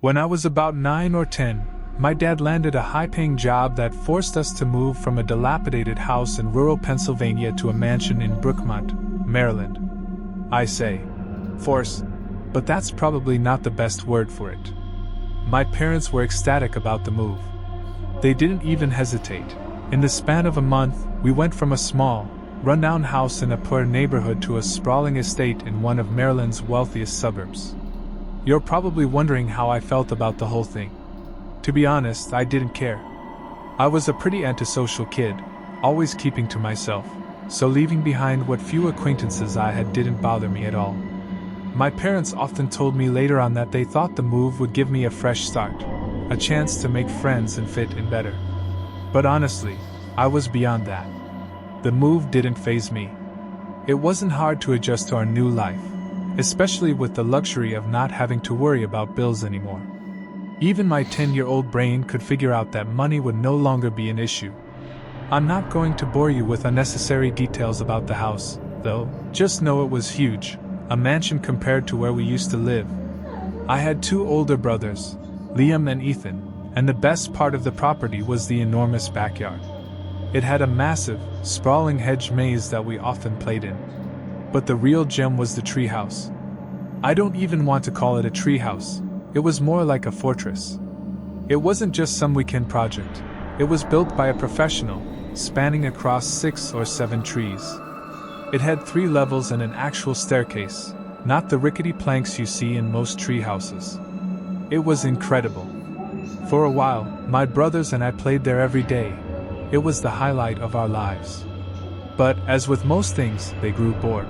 When I was about 9 or 10, my dad landed a high-paying job that forced us to move from a dilapidated house in rural Pennsylvania to a mansion in Brookmont, Maryland. I say, force, but that's probably not the best word for it. My parents were ecstatic about the move. They didn't even hesitate. In the span of a month, we went from a small, run-down house in a poor neighborhood to a sprawling estate in one of Maryland's wealthiest suburbs. You're probably wondering how I felt about the whole thing. To be honest, I didn't care. I was a pretty antisocial kid, always keeping to myself, so leaving behind what few acquaintances I had didn't bother me at all. My parents often told me later on that they thought the move would give me a fresh start, a chance to make friends and fit in better. But honestly, I was beyond that. The move didn't faze me. It wasn't hard to adjust to our new life, especially with the luxury of not having to worry about bills anymore. Even my 10-year-old brain could figure out that money would no longer be an issue. I'm not going to bore you with unnecessary details about the house, though. Just know it was huge, a mansion compared to where we used to live. I had 2 older brothers, Liam and Ethan, and the best part of the property was the enormous backyard. It had a massive, sprawling hedge maze that we often played in. But the real gem was the treehouse. I don't even want to call it a treehouse. It was more like a fortress. It wasn't just some weekend project. It was built by a professional, spanning across 6 or 7 trees. It had 3 levels and an actual staircase, not the rickety planks you see in most tree houses. It was incredible. For a while, my brothers and I played there every day. It was the highlight of our lives. But, as with most things, they grew bored.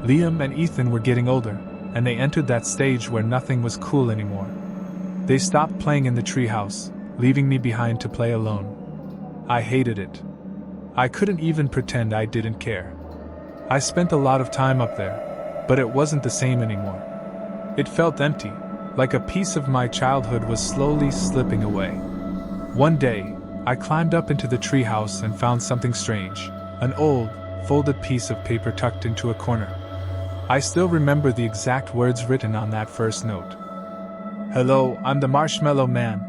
Liam and Ethan were getting older, and they entered that stage where nothing was cool anymore. They stopped playing in the treehouse, leaving me behind to play alone. I hated it. I couldn't even pretend I didn't care. I spent a lot of time up there, but it wasn't the same anymore. It felt empty, like a piece of my childhood was slowly slipping away. One day, I climbed up into the treehouse and found something strange, an old, folded piece of paper tucked into a corner. I still remember the exact words written on that first note. "Hello, I'm the Marshmallow Man.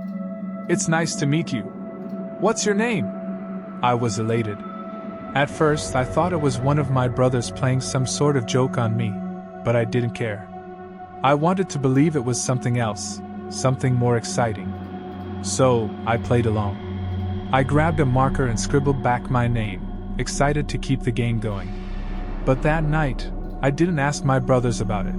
It's nice to meet you. What's your name?" I was elated. At first, I thought it was one of my brothers playing some sort of joke on me, but I didn't care. I wanted to believe it was something else, something more exciting. So, I played along. I grabbed a marker and scribbled back my name, excited to keep the game going. But that night, I didn't ask my brothers about it.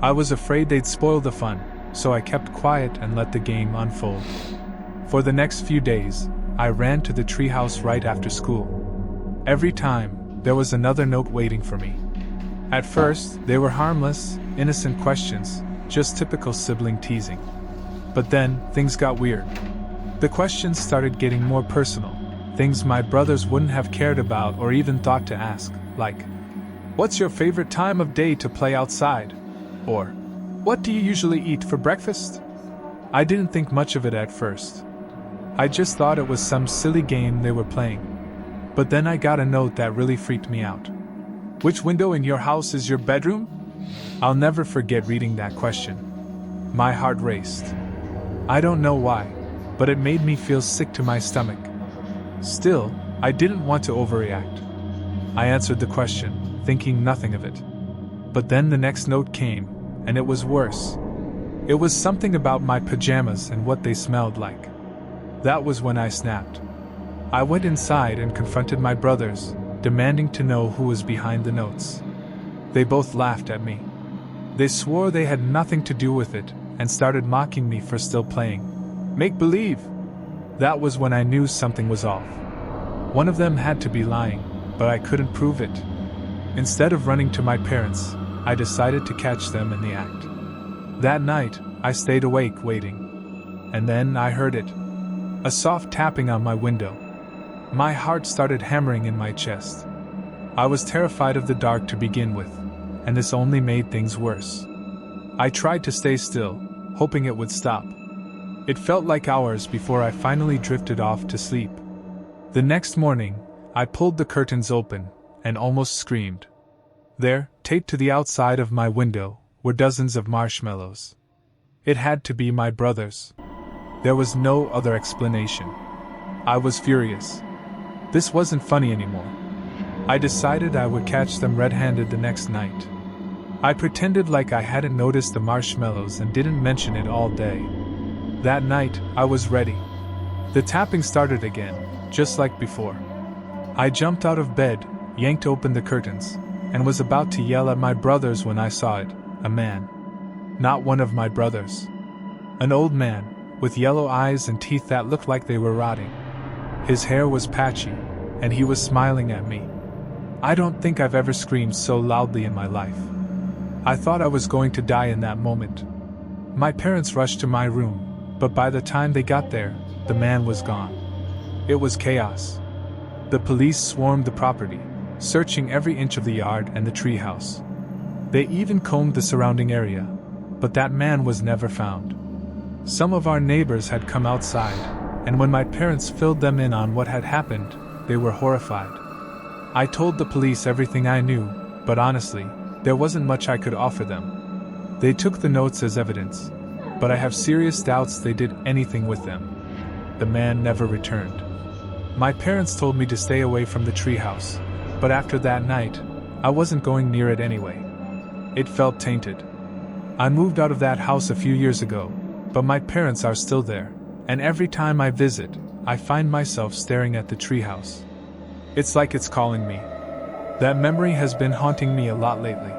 I was afraid they'd spoil the fun, so I kept quiet and let the game unfold. For the next few days, I ran to the treehouse right after school. Every time, there was another note waiting for me. At first, they were harmless, innocent questions, just typical sibling teasing. But then, things got weird. The questions started getting more personal, things my brothers wouldn't have cared about or even thought to ask, like, "What's your favorite time of day to play outside?" Or, "What do you usually eat for breakfast?" I didn't think much of it at first. I just thought it was some silly game they were playing. But then I got a note that really freaked me out. "Which window in your house is your bedroom?" I'll never forget reading that question. My heart raced. I don't know why, but it made me feel sick to my stomach. Still, I didn't want to overreact. I answered the question, thinking nothing of it. But then the next note came, and it was worse. It was something about my pajamas and what they smelled like. That was when I snapped. I went inside and confronted my brothers, demanding to know who was behind the notes. They both laughed at me. They swore they had nothing to do with it, and started mocking me for still playing make-believe. That was when I knew something was off. One of them had to be lying, but I couldn't prove it. Instead of running to my parents, I decided to catch them in the act. That night, I stayed awake waiting. And then I heard it. A soft tapping on my window. My heart started hammering in my chest. I was terrified of the dark to begin with, and this only made things worse. I tried to stay still, hoping it would stop. It felt like hours before I finally drifted off to sleep. The next morning, I pulled the curtains open, and almost screamed. There, taped to the outside of my window, were dozens of marshmallows. It had to be my brothers. There was no other explanation. I was furious. This wasn't funny anymore. I decided I would catch them red-handed the next night. I pretended like I hadn't noticed the marshmallows and didn't mention it all day. That night, I was ready. The tapping started again, just like before. I jumped out of bed, yanked open the curtains, and was about to yell at my brothers when I saw it, a man. Not one of my brothers. An old man, with yellow eyes and teeth that looked like they were rotting. His hair was patchy, and he was smiling at me. I don't think I've ever screamed so loudly in my life. I thought I was going to die in that moment. My parents rushed to my room, but by the time they got there, the man was gone. It was chaos. The police swarmed the property, searching every inch of the yard and the treehouse. They even combed the surrounding area, but that man was never found. Some of our neighbors had come outside, and when my parents filled them in on what had happened, they were horrified. I told the police everything I knew, but honestly, there wasn't much I could offer them. They took the notes as evidence, but I have serious doubts they did anything with them. The man never returned. My parents told me to stay away from the treehouse, but after that night, I wasn't going near it anyway. It felt tainted. I moved out of that house a few years ago, but my parents are still there, and every time I visit, I find myself staring at the treehouse. It's like it's calling me. That memory has been haunting me a lot lately.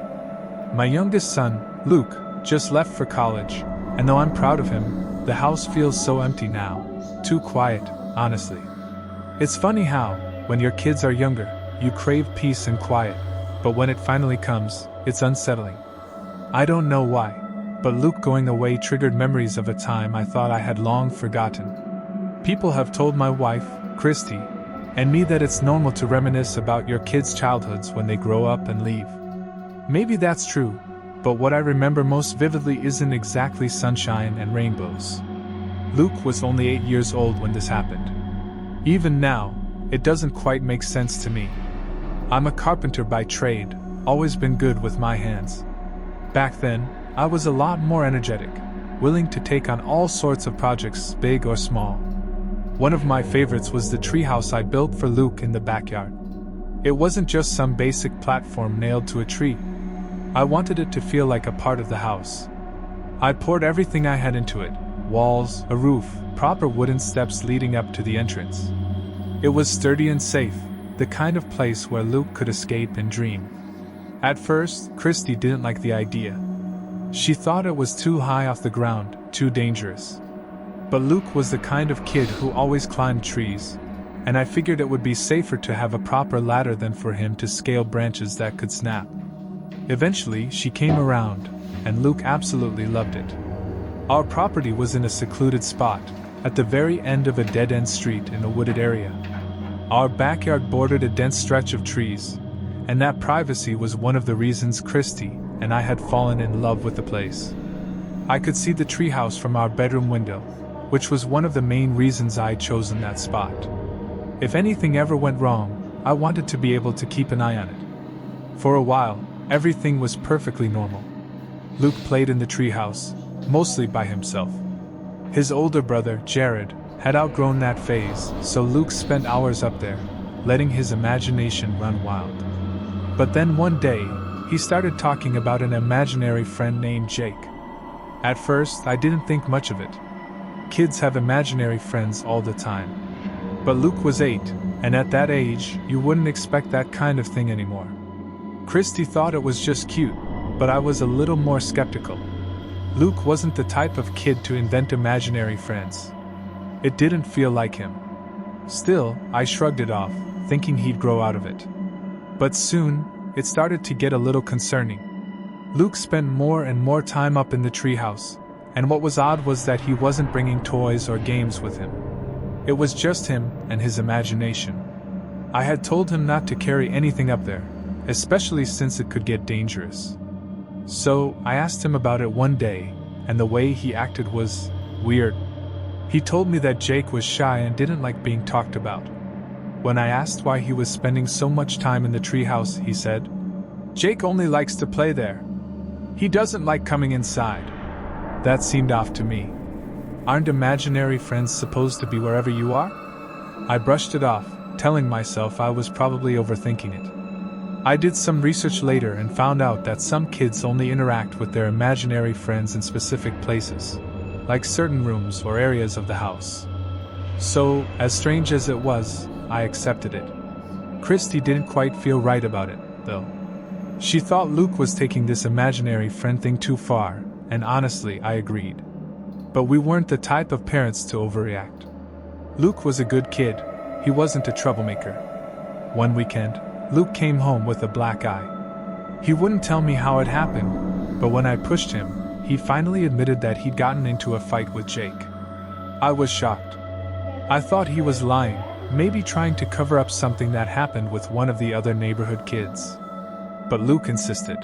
My youngest son, Luke, just left for college, and though I'm proud of him, the house feels so empty now. Too quiet, honestly. It's funny how, when your kids are younger, you crave peace and quiet, but when it finally comes, it's unsettling. I don't know why, but Luke going away triggered memories of a time I thought I had long forgotten. People have told my wife, Christy, and me that it's normal to reminisce about your kids' childhoods when they grow up and leave. Maybe that's true, but what I remember most vividly isn't exactly sunshine and rainbows. Luke was only 8 years old when this happened. Even now, it doesn't quite make sense to me. I'm a carpenter by trade, always been good with my hands. Back then, I was a lot more energetic, willing to take on all sorts of projects, big or small. One of my favorites was the treehouse I built for Luke in the backyard. It wasn't just some basic platform nailed to a tree. I wanted it to feel like a part of the house. I poured everything I had into it: walls, a roof, proper wooden steps leading up to the entrance. It was sturdy and safe, the kind of place where Luke could escape and dream. At first, Christy didn't like the idea. She thought it was too high off the ground, too dangerous. But Luke was the kind of kid who always climbed trees, and I figured it would be safer to have a proper ladder than for him to scale branches that could snap. Eventually, she came around, and Luke absolutely loved it. Our property was in a secluded spot, at the very end of a dead-end street in a wooded area. Our backyard bordered a dense stretch of trees, and that privacy was one of the reasons Christy and I had fallen in love with the place. I could see the treehouse from our bedroom window, which was one of the main reasons I had chosen that spot. If anything ever went wrong, I wanted to be able to keep an eye on it. For a while, everything was perfectly normal. Luke played in the treehouse, mostly by himself. His older brother, Jared, had outgrown that phase, so Luke spent hours up there, letting his imagination run wild. But then one day, he started talking about an imaginary friend named Jake. At first, I didn't think much of it. Kids have imaginary friends all the time. But Luke was 8, and at that age, you wouldn't expect that kind of thing anymore. Christy thought it was just cute, but I was a little more skeptical. Luke wasn't the type of kid to invent imaginary friends. It didn't feel like him. Still, I shrugged it off, thinking he'd grow out of it. But soon, it started to get a little concerning. Luke spent more and more time up in the treehouse, and what was odd was that he wasn't bringing toys or games with him. It was just him and his imagination. I had told him not to carry anything up there, especially since it could get dangerous. So, I asked him about it one day, and the way he acted was weird. He told me that Jake was shy and didn't like being talked about. When I asked why he was spending so much time in the treehouse, he said, "Jake only likes to play there. He doesn't like coming inside." That seemed off to me. Aren't imaginary friends supposed to be wherever you are? I brushed it off, telling myself I was probably overthinking it. I did some research later and found out that some kids only interact with their imaginary friends in specific places, like certain rooms or areas of the house. So, as strange as it was, I accepted it. Christy didn't quite feel right about it, though. She thought Luke was taking this imaginary friend thing too far, and honestly, I agreed. But we weren't the type of parents to overreact. Luke was a good kid. He wasn't a troublemaker. One weekend, Luke came home with a black eye. He wouldn't tell me how it happened, but when I pushed him, he finally admitted that he'd gotten into a fight with Jake. I was shocked. I thought he was lying, maybe trying to cover up something that happened with one of the other neighborhood kids. But Luke insisted.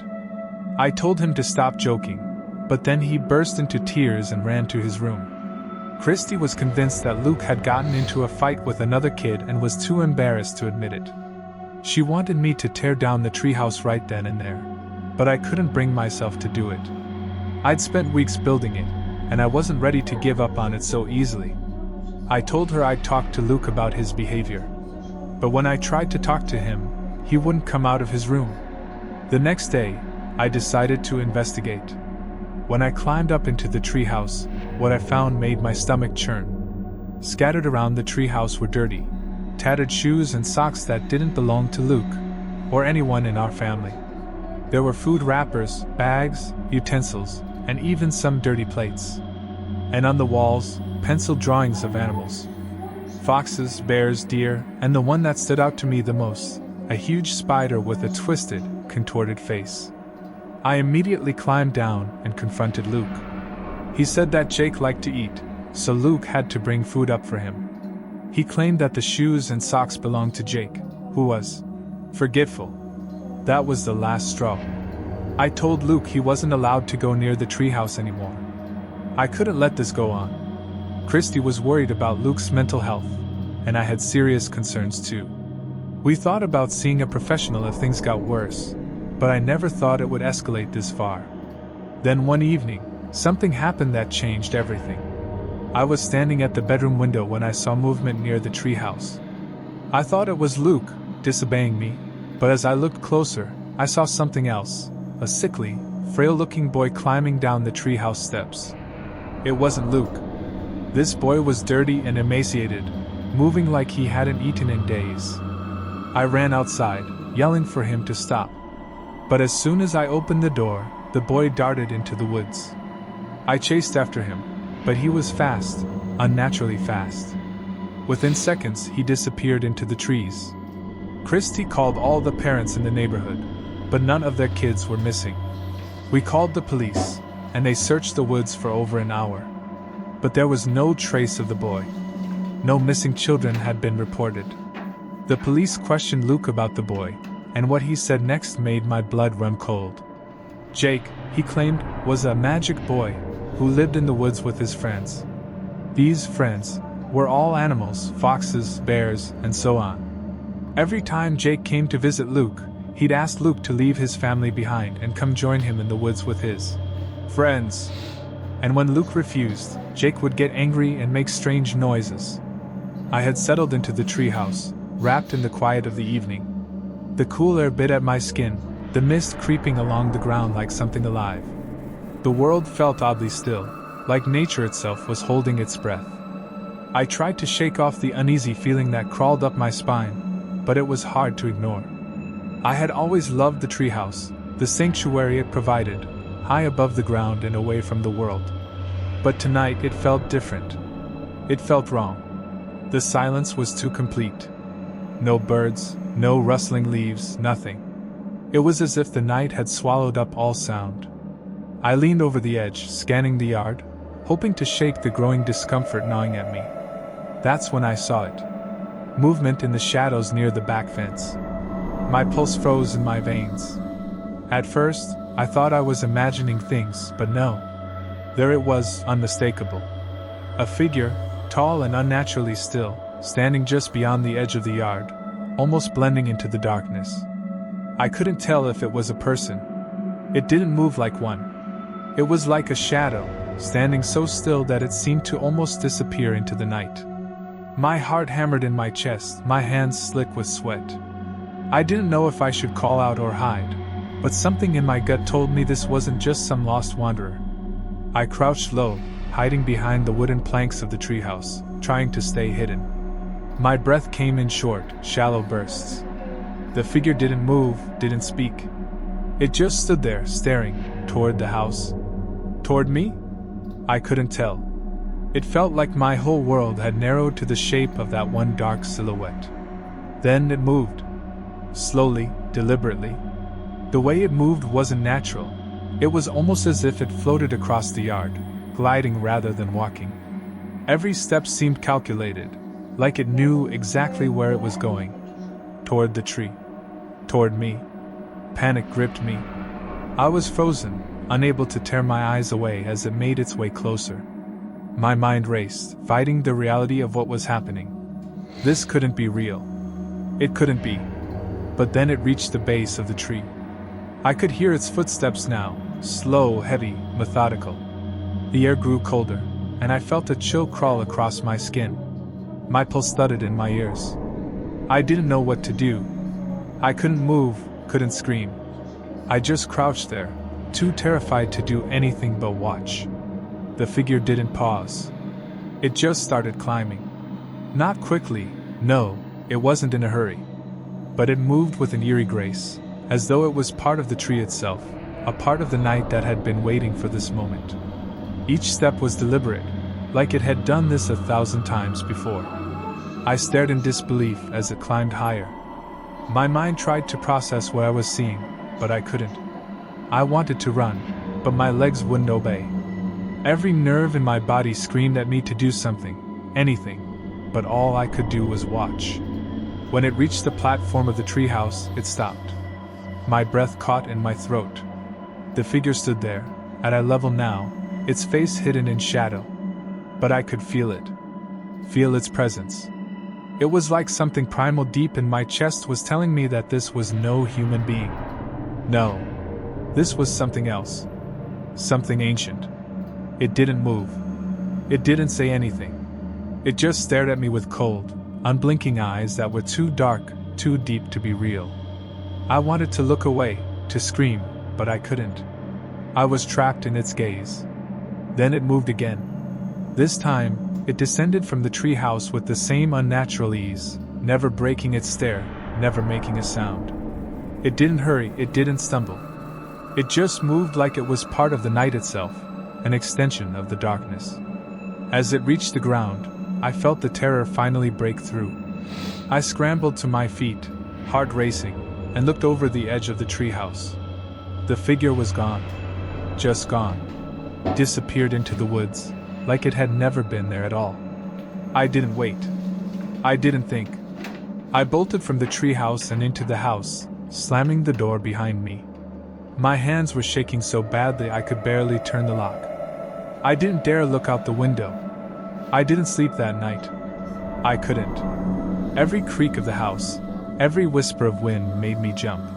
I told him to stop joking, but then he burst into tears and ran to his room. Christy was convinced that Luke had gotten into a fight with another kid and was too embarrassed to admit it. She wanted me to tear down the treehouse right then and there, but I couldn't bring myself to do it. I'd spent weeks building it, and I wasn't ready to give up on it so easily. I told her I'd talk to Luke about his behavior, but when I tried to talk to him, he wouldn't come out of his room. The next day, I decided to investigate. When I climbed up into the treehouse, what I found made my stomach churn. Scattered around the treehouse were dirty, tattered shoes and socks that didn't belong to Luke, or anyone in our family. There were food wrappers, bags, utensils, and even some dirty plates. And on the walls, pencil drawings of animals. Foxes, bears, deer, and the one that stood out to me the most, a huge spider with a twisted, contorted face. I immediately climbed down and confronted Luke. He said that Jake liked to eat, so Luke had to bring food up for him. He claimed that the shoes and socks belonged to Jake, who was forgetful. That was the last straw. I told Luke he wasn't allowed to go near the treehouse anymore. I couldn't let this go on. Christy was worried about Luke's mental health, and I had serious concerns too. We thought about seeing a professional if things got worse, but I never thought it would escalate this far. Then one evening, something happened that changed everything. I was standing at the bedroom window when I saw movement near the treehouse. I thought it was Luke, disobeying me, but as I looked closer, I saw something else, a sickly, frail-looking boy climbing down the treehouse steps. It wasn't Luke. This boy was dirty and emaciated, moving like he hadn't eaten in days. I ran outside, yelling for him to stop. But as soon as I opened the door, the boy darted into the woods. I chased after him, but he was fast, unnaturally fast. Within seconds, he disappeared into the trees. Christy called all the parents in the neighborhood, but none of their kids were missing. We called the police, and they searched the woods for over an hour. But there was no trace of the boy. No missing children had been reported. The police questioned Luke about the boy, and what he said next made my blood run cold. Jake, he claimed, was a magic boy who lived in the woods with his friends. These friends were all animals, foxes, bears, and so on. Every time Jake came to visit Luke, he'd ask Luke to leave his family behind and come join him in the woods with his friends. And when Luke refused, Jake would get angry and make strange noises. I had settled into the treehouse, wrapped in the quiet of the evening. The cool air bit at my skin, the mist creeping along the ground like something alive. The world felt oddly still, like nature itself was holding its breath. I tried to shake off the uneasy feeling that crawled up my spine, but it was hard to ignore. I had always loved the treehouse, the sanctuary it provided, high above the ground and away from the world. But tonight it felt different. It felt wrong. The silence was too complete. No birds, no rustling leaves, nothing. It was as if the night had swallowed up all sound. I leaned over the edge, scanning the yard, hoping to shake the growing discomfort gnawing at me. That's when I saw it. Movement in the shadows near the back fence. My pulse froze in my veins. At first, I thought I was imagining things, but no. There it was, unmistakable. A figure, tall and unnaturally still, standing just beyond the edge of the yard, almost blending into the darkness. I couldn't tell if it was a person. It didn't move like one. It was like a shadow, standing so still that it seemed to almost disappear into the night. My heart hammered in my chest, my hands slick with sweat. I didn't know if I should call out or hide, but something in my gut told me this wasn't just some lost wanderer. I crouched low, hiding behind the wooden planks of the treehouse, trying to stay hidden. My breath came in short, shallow bursts. The figure didn't move, didn't speak. It just stood there, staring, toward the house. Toward me? I couldn't tell. It felt like my whole world had narrowed to the shape of that one dark silhouette. Then it moved. Slowly, deliberately. The way it moved wasn't natural. It was almost as if it floated across the yard, gliding rather than walking. Every step seemed calculated, like it knew exactly where it was going. Toward the tree. Toward me. Panic gripped me. I was frozen, unable to tear my eyes away as it made its way closer. My mind raced, fighting the reality of what was happening. This couldn't be real. It couldn't be. But then it reached the base of the tree. I could hear its footsteps now, slow, heavy, methodical. The air grew colder, and I felt a chill crawl across my skin. My pulse thudded in my ears. I didn't know what to do. I couldn't move, couldn't scream. I just crouched there, too terrified to do anything but watch. The figure didn't pause. It just started climbing. Not quickly, no, it wasn't in a hurry. But it moved with an eerie grace, as though it was part of the tree itself, a part of the night that had been waiting for this moment. Each step was deliberate, like it had done this 1,000 times before. I stared in disbelief as it climbed higher. My mind tried to process what I was seeing, but I couldn't. I wanted to run, but my legs wouldn't obey. Every nerve in my body screamed at me to do something, anything, but all I could do was watch. When it reached the platform of the treehouse, it stopped. My breath caught in my throat. The figure stood there, at eye level now, its face hidden in shadow. But I could feel it. Feel its presence. It was like something primal deep in my chest was telling me that this was no human being. No. This was something else. Something ancient. It didn't move. It didn't say anything. It just stared at me with cold, unblinking eyes that were too dark, too deep to be real. I wanted to look away, to scream, but I couldn't. I was trapped in its gaze. Then it moved again. This time, it descended from the treehouse with the same unnatural ease, never breaking its stare, never making a sound. It didn't hurry, it didn't stumble. It just moved like it was part of the night itself, an extension of the darkness. As it reached the ground, I felt the terror finally break through. I scrambled to my feet, heart racing, and looked over the edge of the treehouse. The figure was gone. Just gone. Disappeared into the woods, like it had never been there at all. I didn't wait. I didn't think. I bolted from the treehouse and into the house, slamming the door behind me. My hands were shaking so badly I could barely turn the lock. I didn't dare look out the window. I didn't sleep that night. I couldn't. Every creak of the house, every whisper of wind made me jump.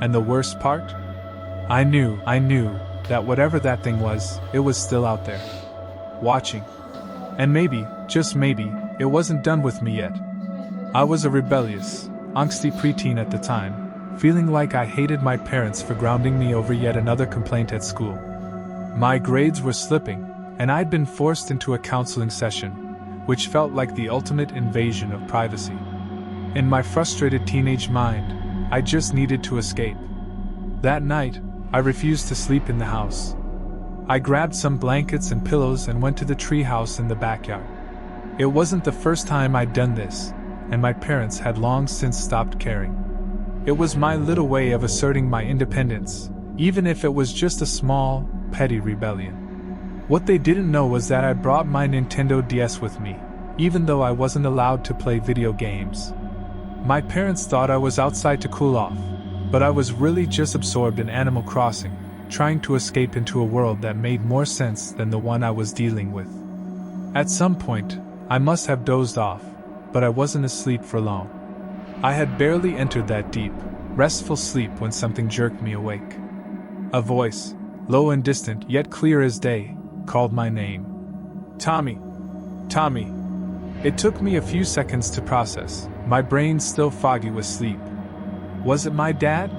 And the worst part? I knew that whatever that thing was, it was still out there. Watching. And maybe, just maybe, it wasn't done with me yet. I was a rebellious, angsty preteen at the time, feeling like I hated my parents for grounding me over yet another complaint at school. My grades were slipping, and I'd been forced into a counseling session, which felt like the ultimate invasion of privacy. In my frustrated teenage mind, I just needed to escape. That night, I refused to sleep in the house. I grabbed some blankets and pillows and went to the treehouse in the backyard. It wasn't the first time I'd done this, and my parents had long since stopped caring. It was my little way of asserting my independence, even if it was just a small, petty rebellion. What they didn't know was that I brought my Nintendo DS with me, even though I wasn't allowed to play video games. My parents thought I was outside to cool off, but I was really just absorbed in Animal Crossing, trying to escape into a world that made more sense than the one I was dealing with. At some point, I must have dozed off, but I wasn't asleep for long. I had barely entered that deep, restful sleep when something jerked me awake. A voice, low and distant yet clear as day, called my name. Tommy. Tommy. It took me a few seconds to process, my brain still foggy with sleep. Was it my dad?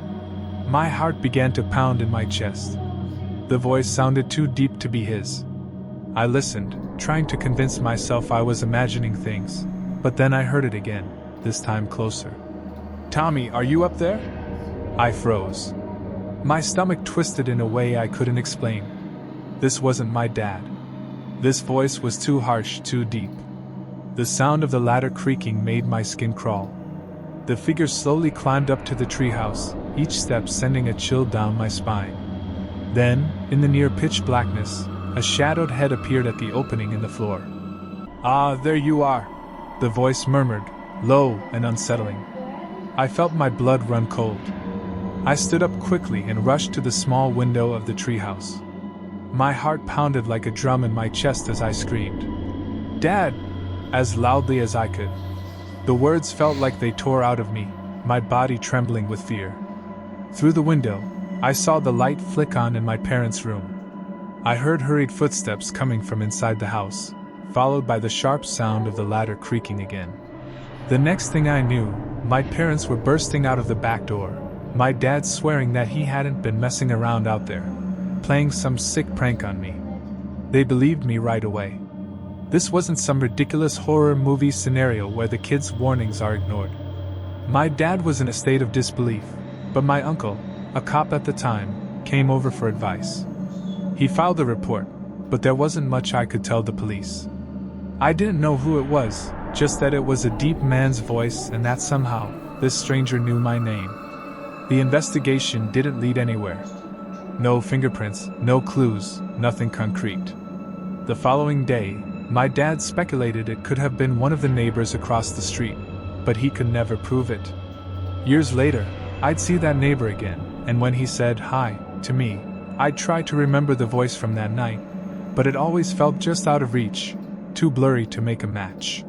My heart began to pound in my chest. The voice sounded too deep to be his. I listened, trying to convince myself I was imagining things, but then I heard it again, this time closer. Tommy, are you up there? I froze. My stomach twisted in a way I couldn't explain. This wasn't my dad. This voice was too harsh, too deep. The sound of the ladder creaking made my skin crawl. The figure slowly climbed up to the treehouse, each step sending a chill down my spine. Then, in the near pitch blackness, a shadowed head appeared at the opening in the floor. Ah, there you are, the voice murmured, low and unsettling. I felt my blood run cold. I stood up quickly and rushed to the small window of the treehouse. My heart pounded like a drum in my chest as I screamed, "Dad!" as loudly as I could. The words felt like they tore out of me, my body trembling with fear. Through the window, I saw the light flick on in my parents' room. I heard hurried footsteps coming from inside the house, followed by the sharp sound of the ladder creaking again. The next thing I knew, my parents were bursting out of the back door, my dad swearing that he hadn't been messing around out there, playing some sick prank on me. They believed me right away. This wasn't some ridiculous horror movie scenario where the kids' warnings are ignored. My dad was in a state of disbelief, but my uncle, a cop at the time, came over for advice. He filed a report, but there wasn't much I could tell the police. I didn't know who it was, just that it was a deep man's voice and that somehow, this stranger knew my name. The investigation didn't lead anywhere. No fingerprints, no clues, nothing concrete. The following day, my dad speculated it could have been one of the neighbors across the street, but he could never prove it. Years later, I'd see that neighbor again, and when he said hi to me, I'd try to remember the voice from that night, but it always felt just out of reach, too blurry to make a match.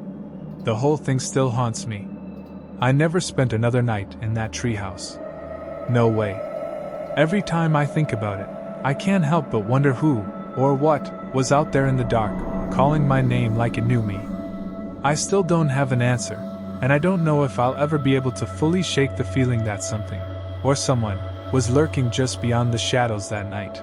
The whole thing still haunts me. I never spent another night in that treehouse. No way. Every time I think about it, I can't help but wonder who, or what, was out there in the dark, calling my name like it knew me. I still don't have an answer, and I don't know if I'll ever be able to fully shake the feeling that something, or someone, was lurking just beyond the shadows that night.